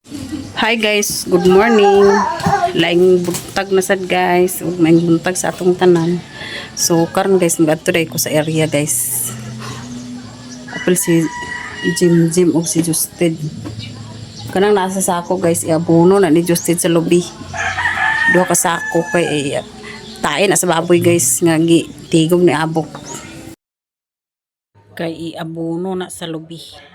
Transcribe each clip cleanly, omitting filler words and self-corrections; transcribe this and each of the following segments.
Hi guys, good morning. Laing buntag na sad guys, ug may buntag sa atong tanan. So karon guys, ngadto day ko sa area guys. Apil si Jim og si Justed. Kanang nasa sako guys, iabuno na ni Justed sa lobby. Duha ka sako kay tae na sa baboy guys nga tigom ni abok. Kay iabuno na sa lobby.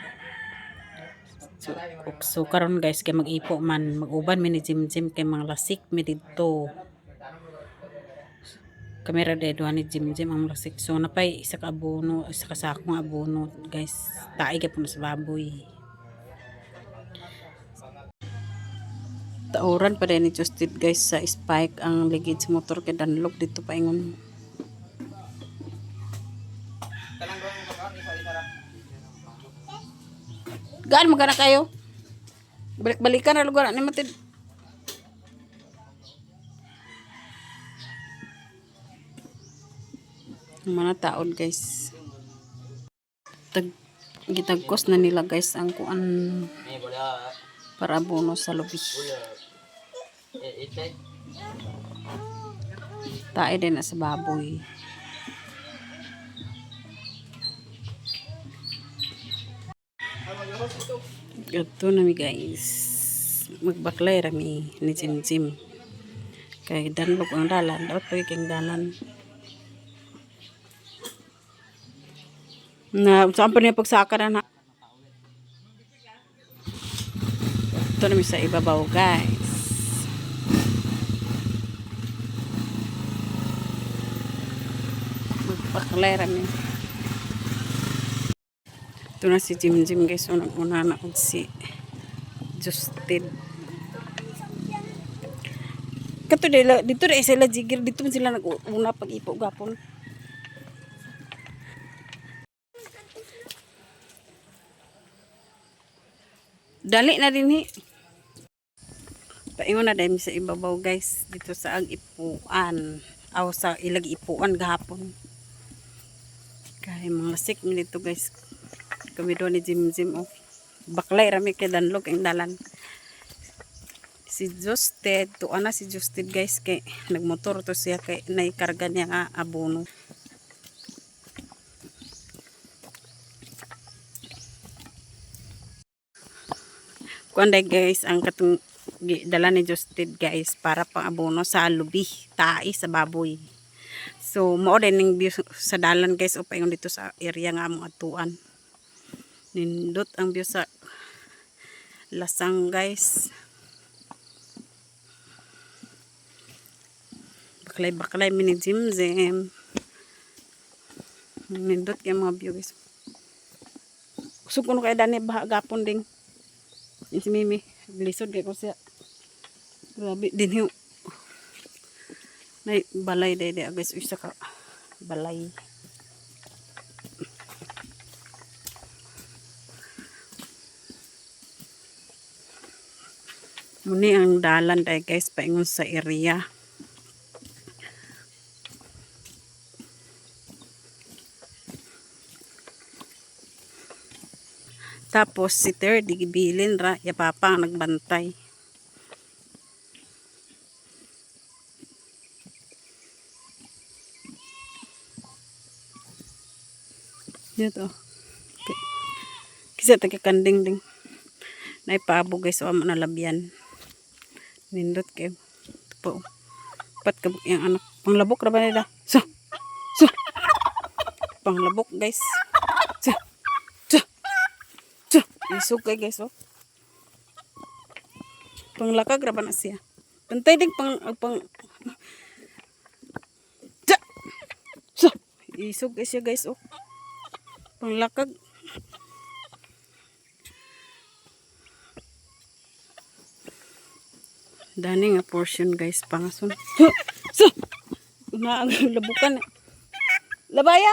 So karon guys kay mag-ipo man mag-uban mi ni Jim kay mga lasik mi didto. Kamera de duha ni Jim ang lasik. So napay isa ka abono, isa ka sakong abono guys. Taay kay puno sa baboy. Tauran pa din ni Justed guys sa spike ang ligid sa motor kay danlog dito pa ingon. Gaan magana kayo? Balik-balikan na lugar ni matid. Mga taon guys. Gitagkos na nila guys ang kuan para abono sa lobby. Tae din na sa baboy. Ito na mi guys. Magbaklay rami ni Jim. Kay danlog ang dalan. Dapat pagi kang dalan. Na saan pa niya pagsaka na. Ito na mi sa ibabaw guys. Magbaklay rami. Ito na si Jim guys. Unang-una na si Justed. Kato dito na sila jigir. Dito man sila nag-una pag-ipo gapon. Dali na din paingon na din sa ibabaw guys. Dito sa ang ipuan. Aw sa ilag ipuan gahapon. Kaya mga lasik mi dito guys. Kami doon ni Jim oh. Baklay rami kay danlog ang dalan. Si Justed, tuwa na si Justed guys kay nagmotor to siya kay naikarga niya nga abono. Kuanday guys ang katong dala ni Justed guys para pang abono sa lubi, tae sa baboy. So mao din ning view sa dalan guys o paingon dito sa area nga among atuan. Nindot ang view sa lasang guys. Baklay mi ni Jim. Nindot kay mga view guys. Usog kuno kay dani baha gapon ding. Si Mimi, lisod kay ko siya. Grabe din hiyo. Nay balay day guys, isa ka balay. Muni ang dalan day guys paingon sa area. Tapos si Ter digibilin ra ya papa ang nagbantay. Dito. Kisa kanding ding. Naipabo guys o amo na labyan. Nindot kayo. Po. Pat kabuk yung anak. Panglabok ra ba nila? So. Panglabok guys. So. Isog kay guys oh. Panglakag ra ba na siya? Pantay ding pang So. Isog kay siya guys oh. Panglakag. Dani nga portion guys pangason. So. Na ang labukan. Labaya.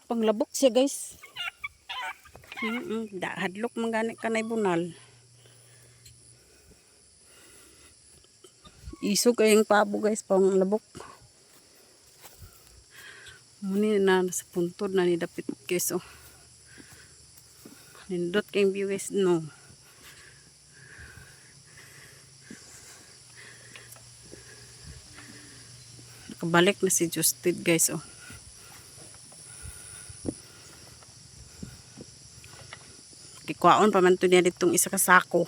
Panglabok siya guys. Hadlok man gani kanay bunal. Isog kayong pabo guys panglabok. Muni na sa puntod na ni dapit guys oh. Nindot kayong viewers no. Nakabalik na si Justin guys oh. Kikwaon pa man to niya ditong isa ka sako.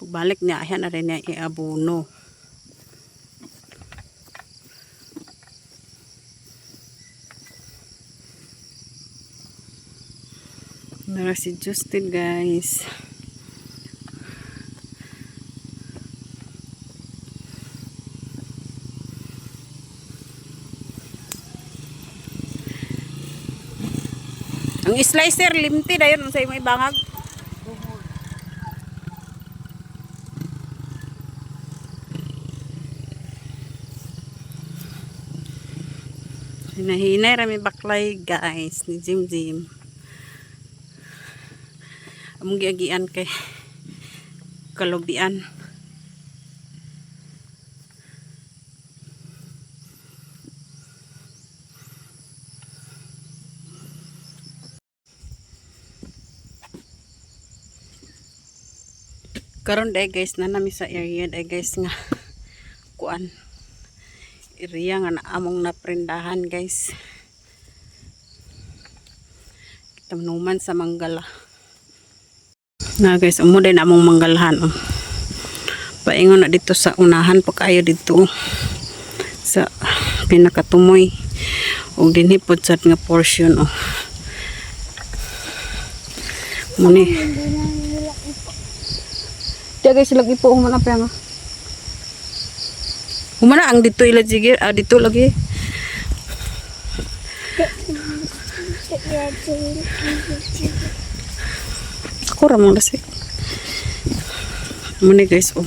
Pagbalik niya ayan na rin niya iabuno. Nara si Justin guys. Ang slicer limti dayon sa may bangag. Hinahinay rami baklay guys ni Jim Jim. Among giagian kay kalubian. Karon day guys na nami sa area day guys nga kuan area nga naamong naprendahan guys. Kita manuman sa Manggala. Na guys, umo din among manggalahan oh. Paingon na dito sa unahan pa kayo dito oh. Sa pinakatumoy ug dinhi pod sad nga portion oh. Muni. Diya guys lagi po humana pa nga. Humana ang dito ila jigir dito lagi. Ako ramang lasik. Muna guys oh.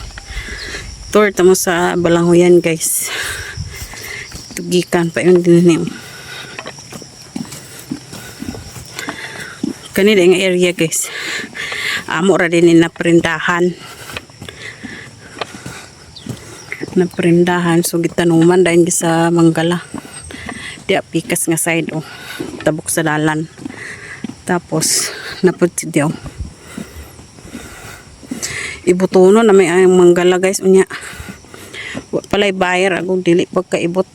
Tour tamo sa Balanghoyan guys. Tugikan pa yun din niyo. Kanina yung area guys. Amo ra din na perindahan. Na perindahan so gitanuman dahil sa Manggala. Dia pikas nga side oh. Tabok sa dalan. Tapos napud si diaw. Ibutuno na may ang Manggala guys unya. Wa palay bayar agong dili pagkaibot.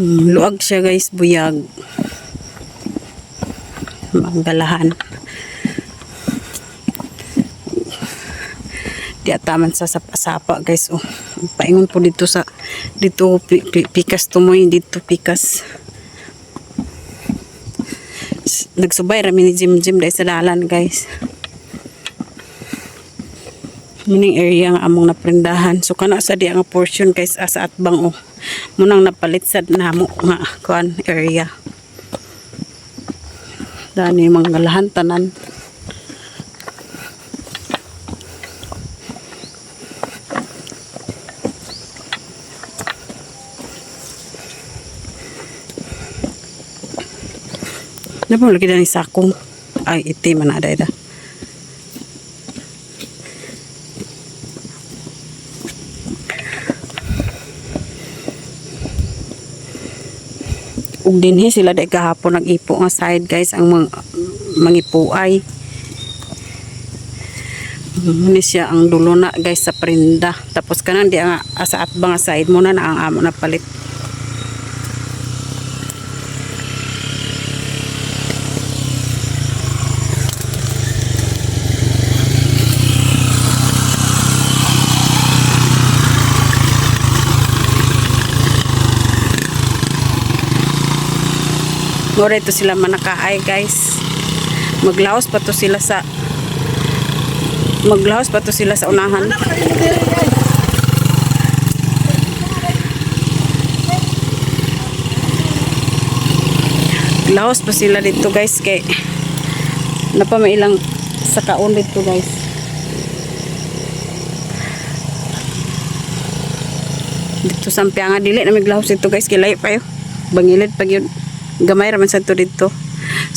Luag siya guys, buyag. Manggalahan. Di ataman sa sapa-sapa guys oh. Paingon po dito sa dito pikas tumoy dito pikas. Nagsubay rami ni Jim Jim dahil sa dalan guys. Mining area nga among naprendahan. So kana sa di ang portion guys sa atbang oh. Munang napalit sad namo nga kuan area. Dani Manggalahan tanan. Napa lagi dani sakong ay itim man ada. Ug dinhi sila dai gahapon nag-ipo nga side guys ang mangipuay. Muni siya ang dulo na guys sa prenda. Tapos kanan di nga sa atbang side mo na ang amo na palit. Mura ito sila manakaay guys. Maglaos pa to sila sa unahan. Laos pa sila dito guys kay napa may ilang sa kaon dito guys. Dito sa Pianga dili na miglaos dito guys kay layo pa yo. Bangilid pag yun. Gamay raman sa to dito.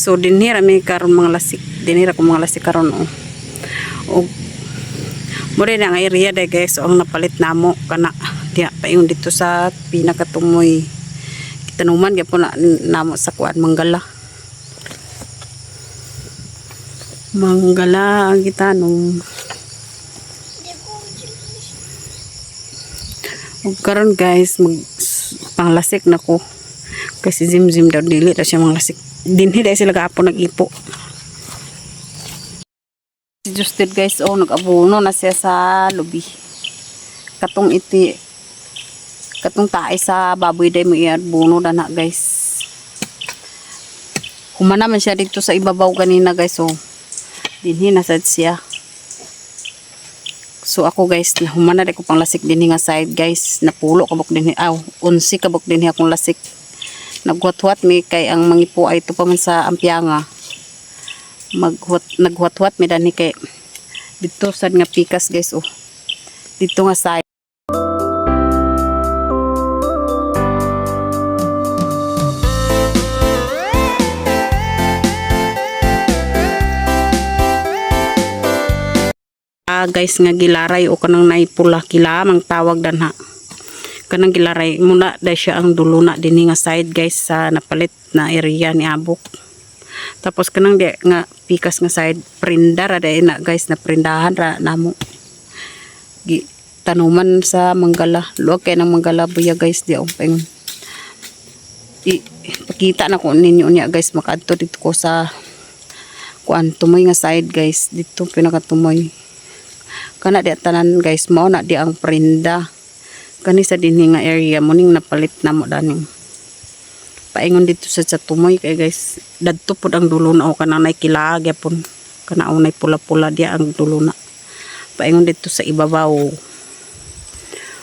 So dinhi ra mi karon mga lasik. Dinhi ra ko mga lasik karon oh. Og mo rin ang area day guys. So ang napalit namo kana Diya, paingon dito sa pinakatumoy. Tanuman gyud po na namo sa kuan manggala. Manggala ang gitanong. Ug karon guys, mag panglasik na ko. Kasi Zimzim daw dili ra siya manglasik. Dinhi dai sila gapon nag-ipo. Si Justin guys, oh nag-abono na siya sa lubi. Katong tae sa baboy day mo i-abono na na guys. Humana man siya dito sa ibabaw kanina guys, oh. Dinhi nasad siya. So ako guys, humana ko pang lasik dinhi nga side guys. Napulo kabok dinhi, 11 kabok dinhi akong lasik. Naghuat-huat mi kay ang mangipo ay ito pa man sa ampianga. Naghuat-huat mi dani kay dito sad nga pikas guys, oh. Dito nga side. Guys nga gilaray o kanang naipula kilamang tawag danha. Kanang gilaray muna dai siya ang dulo na dinhi nga side guys sa napalit na area ni abok. Tapos kanang di nga pikas nga side prinda ra dai na guys, na prindahan ra namo. Tanuman sa manggala. Luwag kay nang manggala buya guys di peng. Ipakita na ko ninyo niya guys, makaadto dito ko sa kuan tumoy nga side guys, dito pinakatumoy. Kana di tanan guys, mao na di ang prinda. Kani sa dinhi nga area mo ning napalit na mo daning. Paingon dito sa tumoy kay guys, dadto pud ang dulo na o kanang naikilagya pud. Kana unay pula-pula dia ang dulo na. Paingon dito sa ibabaw.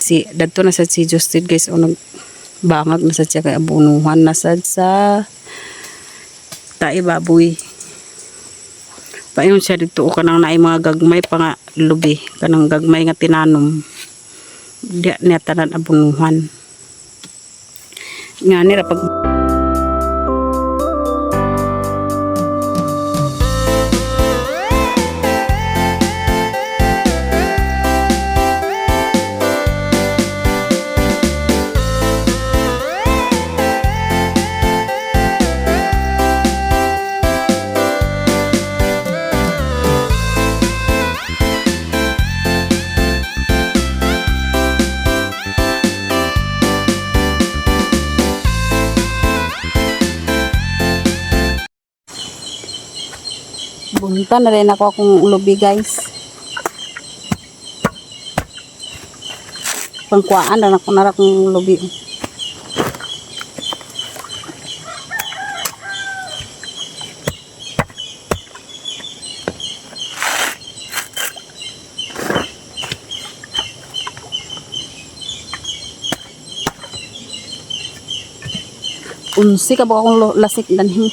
Si dadto na sa si Justin guys, o nagbangag na sa siya kay abunuhan na sad sa tae baboy. Paingon siya dito o kanang naay mga gagmay pa nga lubi, kanang gagmay nga tinanom. Diya niya tanan abunuhan. Nga nira pag bunta na rin ako akong lubi guys. Pangkuaan na ako na akong lubi. Unsi ka ba akong lasik danhin.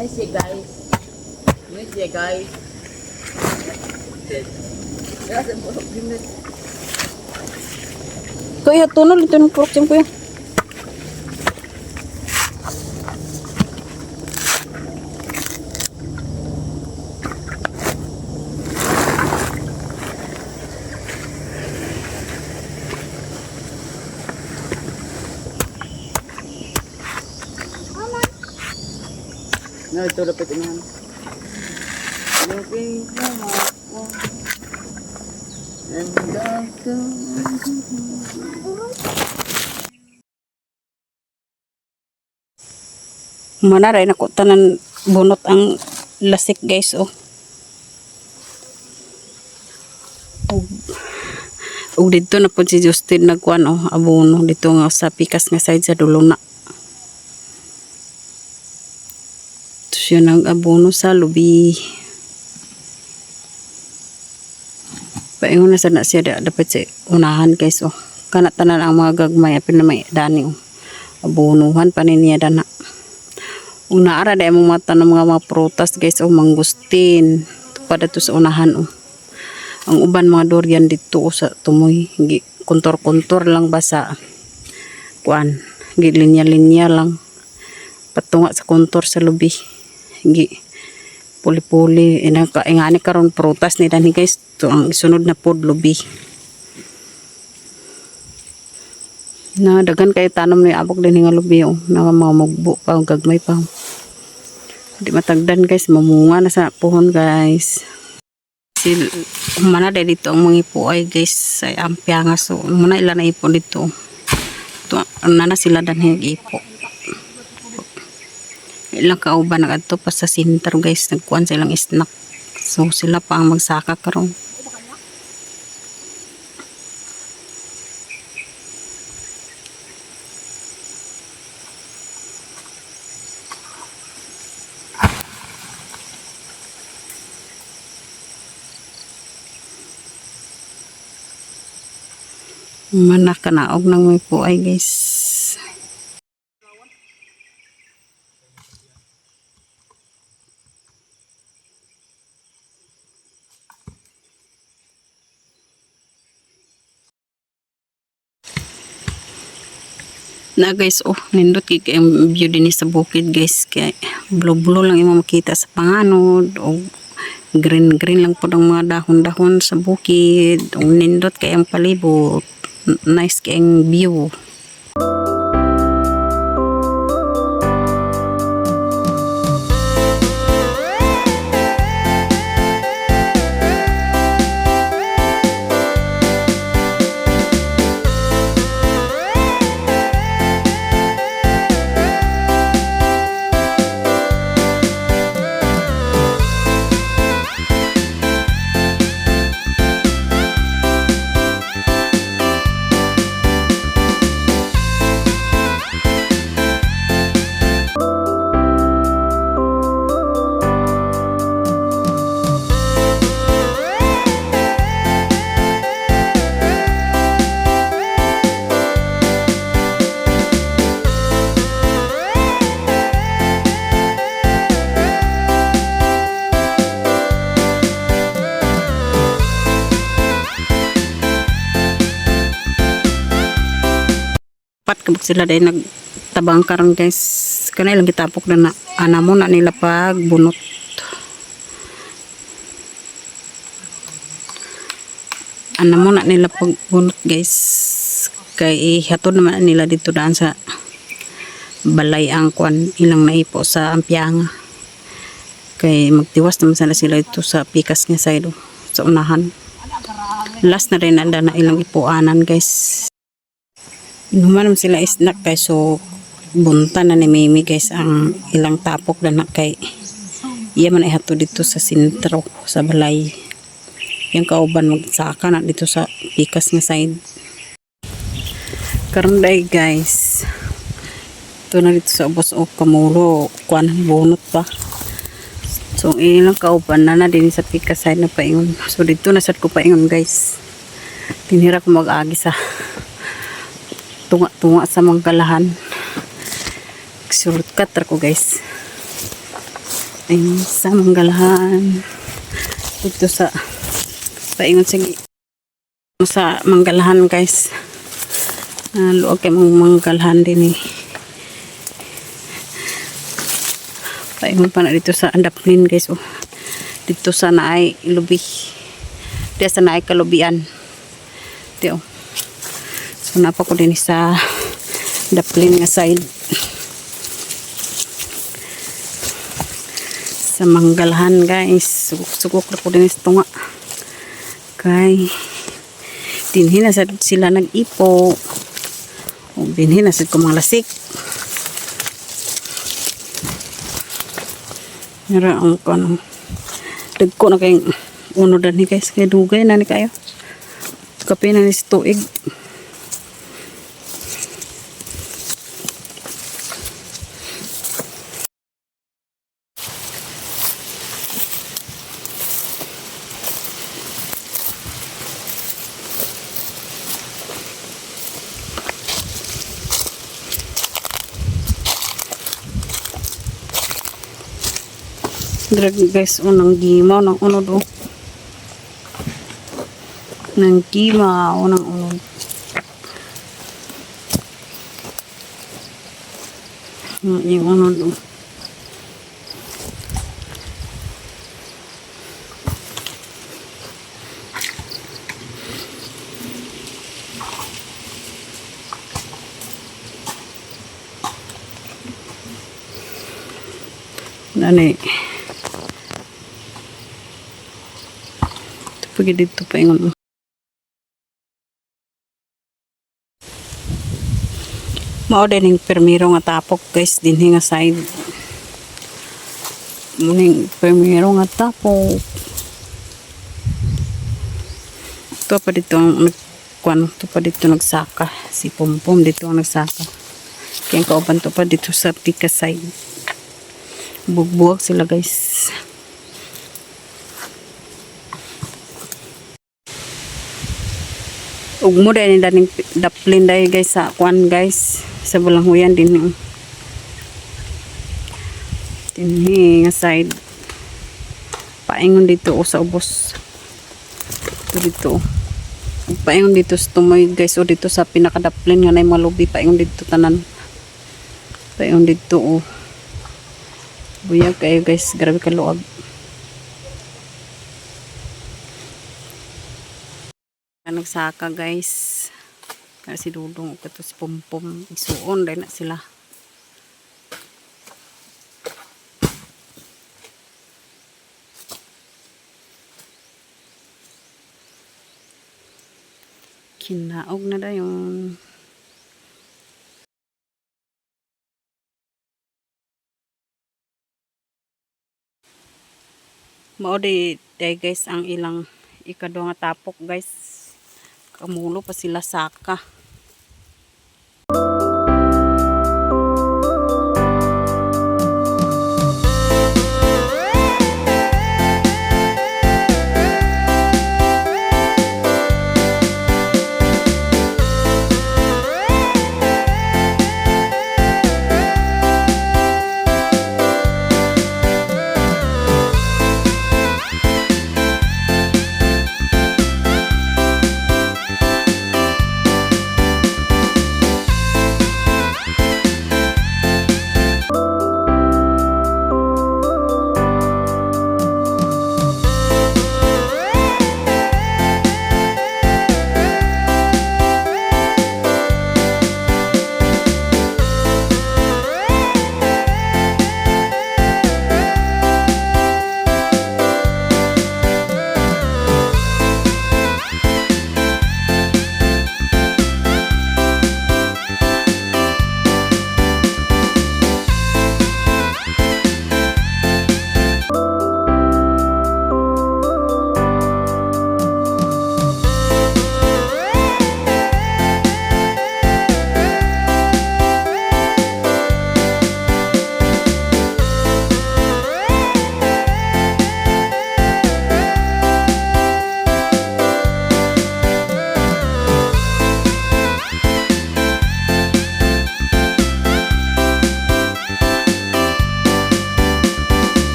Nice guys. Nice guys. Kuya, tunol ito ng pork kuya. No, ito dapat inahan. Looking for my and manaray na ko tanan bunot ang lasik guys, oh. Og dito na po si Justin nagkuan, oh, abono dito nga sa pikas nga side sa dulo na. Siya nang abono sa lubi. Paingon na sana siya dapat sa unahan guys, oh. Kana tanan ang mga gagmay apil na may dani, oh. Abunuhan pa niya dana. Kung naara dahil mong mata ng mga prutas guys, mangustin. Pada to sa unahan ang uban mga durian dito sa tumoy. Kontor-kontor lang ba sa kuan. Linya-linya lang. Patunga sa kontor sa lubi. Puli-puli. Ingani karon prutas ni dani guys. Ito ang isunod na pod lubi. Na dagan kayo tanom ni abok din nga lubi na mga mugbo pa gagmay pa. Di matagdan guys, mamunga na sa puhon guys. Mana dito ang mga ipo ay guys ay ampianga, so muna ilan na ipo dito. Ito na sila danhig ipo. Ilang kauban na adto pa sa center guys, nagkuan silang snack. So sila pa ang magsaka karon. Manakanaog ng may po ay guys. Na guys, nindot kay ang view din sa bukid guys, kay blue lang yung makita sa panganod o green lang po ng mga dahon-dahon sa bukid. Nindot kay ang palibot. Nice kayong view. Kabuk sila dahil nagtabang karon guys, kanay lang kitapok na anamo na nila pag bunot. Anamo na nila pag bunot guys, kay hatod naman nila dito daan sa balay ang kwan ilang naipo sa ampianga, kay magtiwas naman sila dito sa pikas nga side sa unahan. Last na rin anda na ilang ipuanan guys. Inuman sila snack kay so bunta na ni Mimi guys ang ilang tapok na kay iya man ay hato dito sa sentro sa balay. Yung kauban magsaka na dito sa pikas nga side. Karon day guys, ito na dito sa ubos o kamulo kuan bunot pa. So ilang kauban na din sa pikas side na paingon. So dito na sad ko paingon guys. Tinira ko mag-agi sa tunga sa Manggalahan. Shortcut ko guys. Ayun sa Manggalahan. Dito sa paingon sa Manggalahan guys. Luog kay Manggalahan din eh. Paingon pa na dito sa Andaplin guys. Dito sa naay lubi. Dito sa naay kalubian. Dito. So napa ko din sa Daplin nga side. Sa Manggalahan guys. Sugok ko din sa tunga. Kay dinhin na sila nag-ipo. O dinhin na sila kumalasik. Nara ang kanong dagko na kayong unodan ni guys. Kaya dugay na ni kayo. Kape na ni si tuig. Drag guys, unang gimaw ng unod o. Nang gimaw ng unod. Yung unod o. Nani. Ito pagi dito pa yung mao din yung permiro nga tapok guys din nga side. Muning permiro nga tapok. Ito pa dito ang nagkuan. Ito pa dito nagsaka. Si Pompom dito ang nagsaka. Kaya kauban to pa dito sa pika side. Bugbuwag sila guys. Ug mo dahil daning daplin dahil guys sa kuan guys. Sa bulanghuyan din. Dinhi nga side. Paingon dito o sa ubos. Ito dito. Paingon dito sa tumoy guys o dito sa pinakadaplin nga na yung malubi. Paingon dito tanan. Paingon dito o. Buyag kayo guys. Grabe ka luag. Nagsaka guys. Kasi dudong ito si Pompom. Isuon dahil na sila. Kinaog na dayon. Mao di guys ang ilang ikadwa nga tapok guys. Kamulo pa sila saka.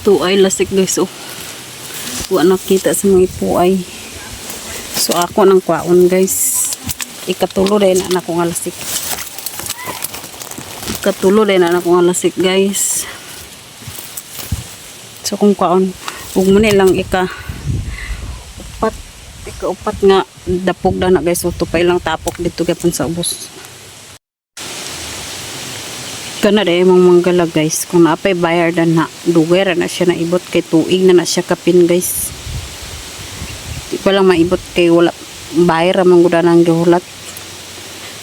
Tuay lasik guys. Oh. Wa nakita sa mga ipuay. So ako nang kwaon guys. Ikatulo din na ako nga lasik. Ikatulo din na ako nga lasik guys. So kung kwaon, ug mo lang ikaupat nga dapog na na guys. So tupay lang tapok dito gapon sa ubos. Kana de mong manggala guys. Kung naapay bayar na duwer na siya na ibot kay tuig na siya kapin guys. Di pa lang maibot kay wala bayar man gud nang gihulat.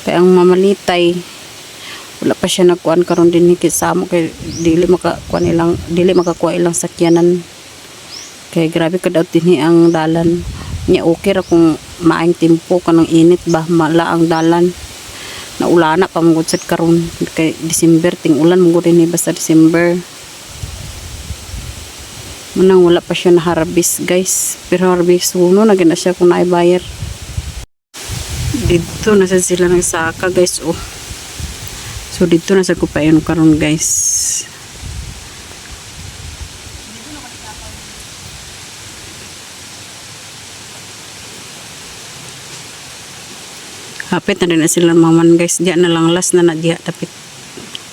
Kay ang mamalitay wala pa siya nagkuan karon din ni kisamo kay dili makakuha ilang sakyanan. Kay grabe ka daw dinhi ang dalan. Nya okay ra kung maayong tempo kanang init ba mala ang dalan. Naulana pa mong sad karon kay December ting ulan mong rin ni basta December. Manang wala pa siya na harvest guys. Pero harvest uno na gina siya kung naibayar. Dito na sa sila ng saka guys oh. So dito na sa kupayon karon guys. Hapit na rin na sila maman guys. Diyan na lang last na diya tapit.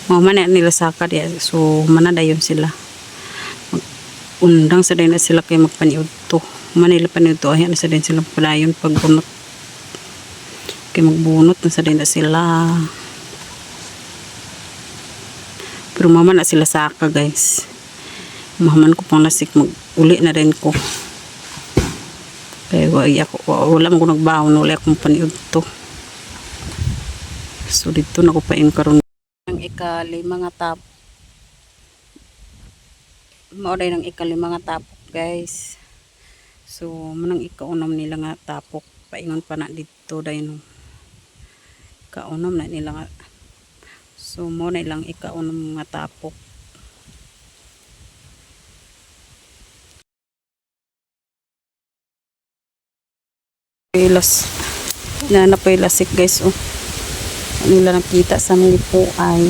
Maman na nila saka diya. So manadayon sila. Undang sa din na sila kay magpaniud to. Manila paniud to. Ayan na sa din sila palayon pagbunot. Kay magbunot na sa din na sila. Pero maman na sila saka guys. Maman ko pang lasik mag-uli na rin ko. Kaya wala mo ko nagbaon. Wala akong paniud to. So dito na ko pain karon ang ika-5 nga tap. Mauday ng ika-5 nga tapok guys. So manang ika-6 nila nga tapok. Paingon pa na dito dayon. Ika-6 na nila nga. So mo na ilang ika-6 nga tapok. Ilas na napailasik guys oh. Nila nakita sa mga po ay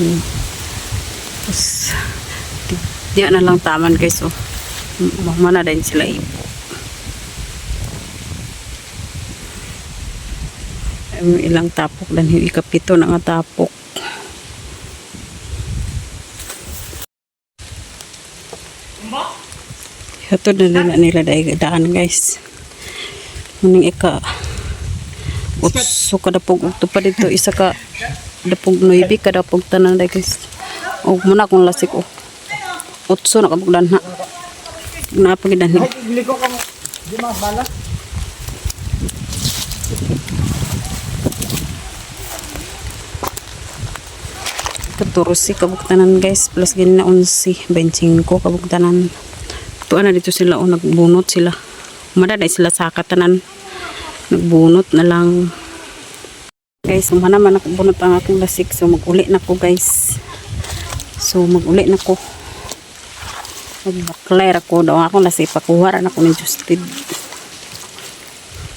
diyan na lang taman guys oh. Mana din sila ipo. Ilang tapok dan ikapito na nga tapok. Hatod na nila daan guys. Muning so kadapog ugto pa dito isa ka dapog 9 kadapog tanan dai guys. Og muna kung lasik o. 8 na kabugdan ha. Napagidan ni. Liko ka mo. Di mabala. Katurusi kabugtanan guys plus gini na 11 benching ko kabugtanan. Tuan na dito sila o nagbunot sila. Madaday sila sa katanan. Nagbunot na lang guys. Umana man nakabunot ang akong lasik. So mag-uli na ko guys. So mag-uli na ko. Mag-clear ako daw akong lasik. Pakuha na ako ni Justin.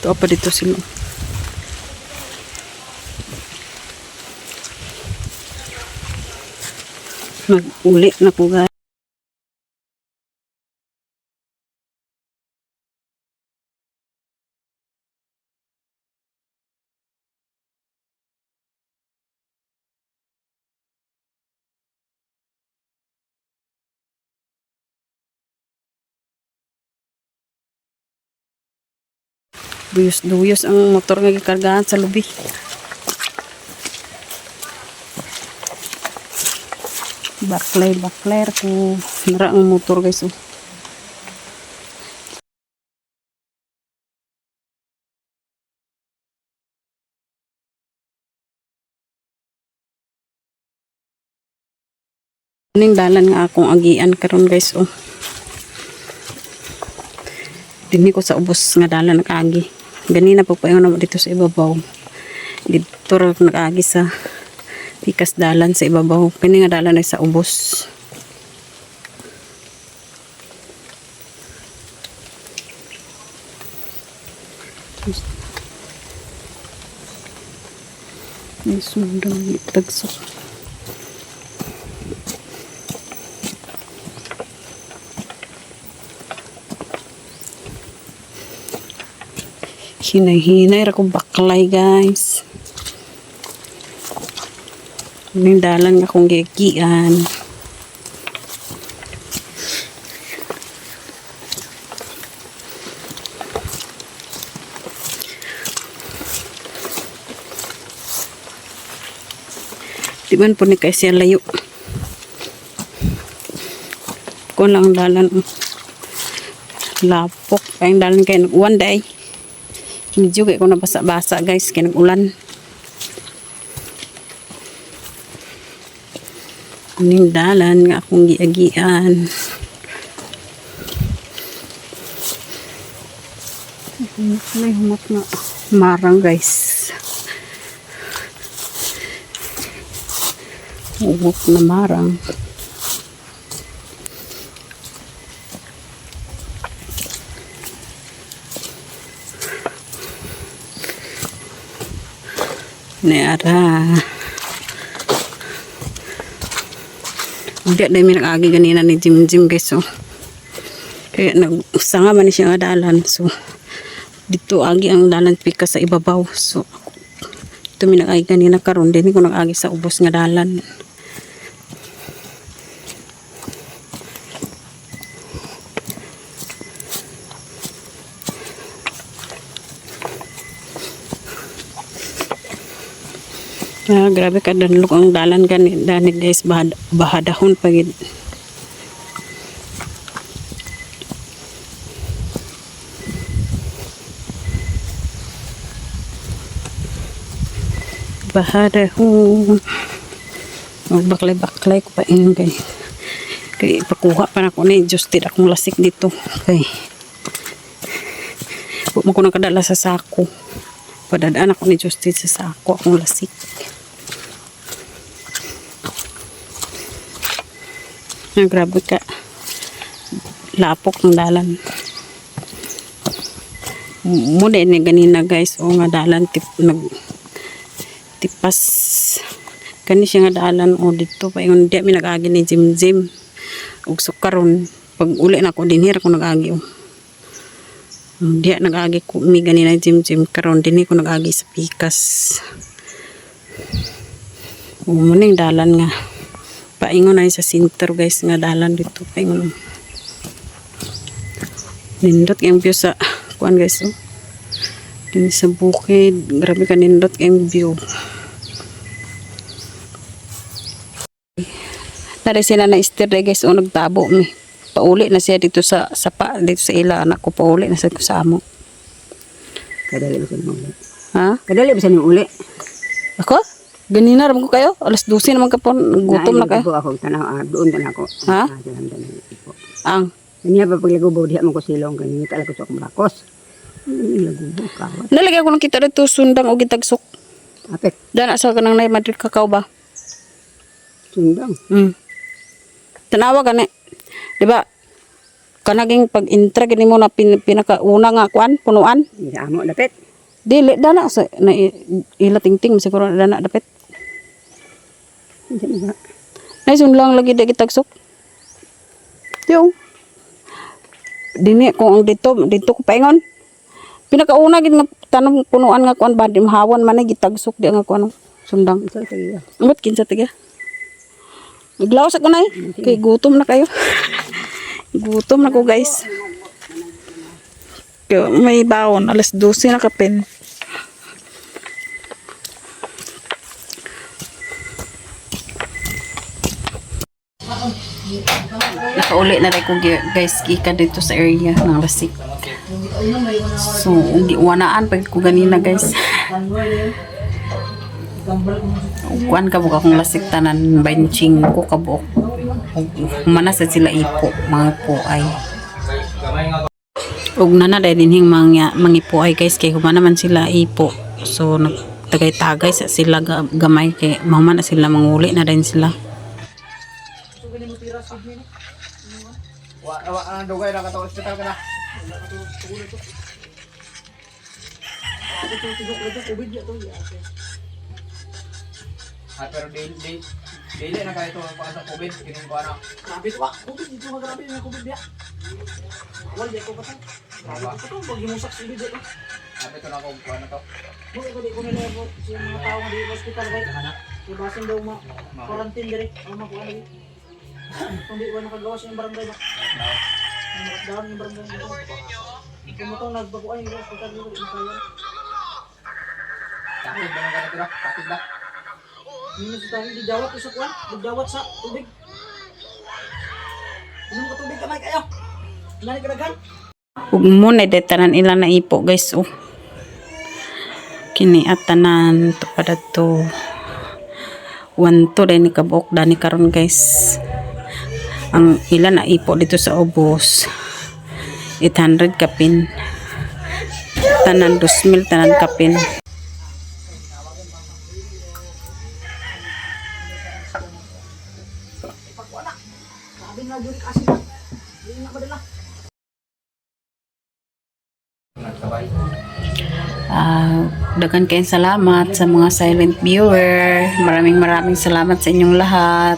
Ito pa dito sila. Mag-uli na ko guys. Duyos-duyos ang motor nga gikargahan sa lubi. Bakler ko nara ang motor guys oh. Ning dalan nga akong agian karon guys oh. Dinhi ko sa ubos nga dalan nakaagi. Ganina po pa yung naman dito sa ibabaw. Dito nakaagi sa pikas dalan sa ibabaw. Kani nga dalan ay sa ubos. May sundang tagsak. Hinay-hinay ra ko baklay guys. Ning dalan nga akong gigian. Di man po ni kay siya layo. Kung lang dalan. Lapok. Kayang dalan kayo nag-uwan day. Medyo kayo ko nabasa-basa guys. Kaya nag-ulan. Ning dalan nga akong giagian. May humat na marang guys. Huwag na marang. Nara. Hindi na may nag-agi ganina ni Jim guys. So. Kaya nagsanga man siya nga dalan. So, dito agi ang dalan pika sa ibabaw. So, ito may nag-agi ganina karon din ko nag-agi sa ubos nga dalan. Grabe ka danlok ang dalan gani guys, bahadahon pagid. Bahadahon. Magbaklay-baklay ko pa yun guys. Kaya pakuha pa na ko ni Justin akong lasik dito. Okay. Huwag mo ko nakadala sa sako. Padadaan ako ni Justin sa sako akong lasik. Grabe ka. Lapok ng dalan. Muna ni ganina guys. O nga dalan tipas. Kani siya nga dalan. O dito pa yung di mi nag-agi ni Jim. Ug sukaron. Pag uli na ako dinhir ako nag-agi. Di nag-agi ko mi ganina Jim. Karon din ko nag-agi sa pikas. O muna yung dalan nga. Paingon na sa center guys nga dalan dito paingon. Nindot kayong view sa kuan guys oh. Din sa bukid, grabe ka nindot kayong view. Nari sila na istirde guys o nagtabo mi. Pauli na siya dito sa sapa dito sa ila anak ko pauli na sa kusamo. Kadali ba sa uli? Ha? Kadali ba sa uli? Ako? Ganina ram ko kayo. Alas 12 naman ka po. Gutom na kayo. Ako tanaw doon tanaw ko. Ha? Ang. Kanya pa paglagubaw diha man ko silong kanya talaga ko sa kumakos. Lagubaw ka. Nalagay ko lang kita dito sundang o gitagsok. Apek. Dana sa kanang nay Madrid kakao ba? Sundang. Tanawa ka na. Diba? Kanaging pag-intra gini mo na pinakauna nga kuan, punuan. Hindi amo dapit. Dili dana sa na ila tingting siguro dana dapit. Hindi ba? Naisun lang lagi di gitagsok. Yung. Dini kung ang dito ko paingon. Pinakauna gid nga tanong punuan nga kuan ba di mahawan man gitagsok di nga kuan sundang. Sa tagiya. Amot kinsa tiga. Naglawas ako na kay gutom na kayo. Gutom na ko guys. Kaya may baon alas 12 na kapin. Nakauli na rin ko guys kika dito sa area ng Lasik. So, wanaan pag ko ganina guys. Kuan kabuk akong Lasik tanan benching ko kabuk. Humana sa sila ipo, mga puay. Ug nana dahil din mga ipo ay guys kay humana man sila ipo. So, nagtagay-tagay sa sila gamay kay mamana sila manguli na din sila. Wa dugay na kato hospital ka na. Pero dili na kayo ito sa COVID kining ko ana. Grabe to COVID dito grabe na COVID dia. Wala di ko pa. Grabe to pag gimusak sa video to. Sabi ko na kung kuha na to. Bukan ko di ko nilabot sa mga tao nga di hospital kay. Ibasin daw ma quarantine dire. Ang makuha lagi. Kung di ko nakagawas yung barangay ba. Ang lockdown yung barangay. Kung mo to nagbakuan yung hospital dito di kaya. Takid ba nang ganito na? Takid ba? Minus tayo di dawat sa kuan, di dawat sa tubig. Inom ka tubig kamay kayo. Nani kadaghan? Ug muna day tanan ilang na ipo guys oh. Kini atanan to pada to. 1 to day ni kabuok dani karon guys. Ang ilan na ipo dito sa ubos. 800 kapin. Tanan 2,000 tanan kapin. Sabi na jud kasi na. Di na padala. Nagkabay. Dagan kayong salamat sa mga silent viewer. Maraming salamat sa inyong lahat.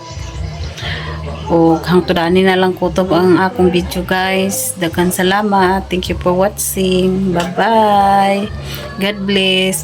O hangtudani na lang kutob ang akong video guys. Dagan salamat. Thank you for watching. Bye bye. God bless.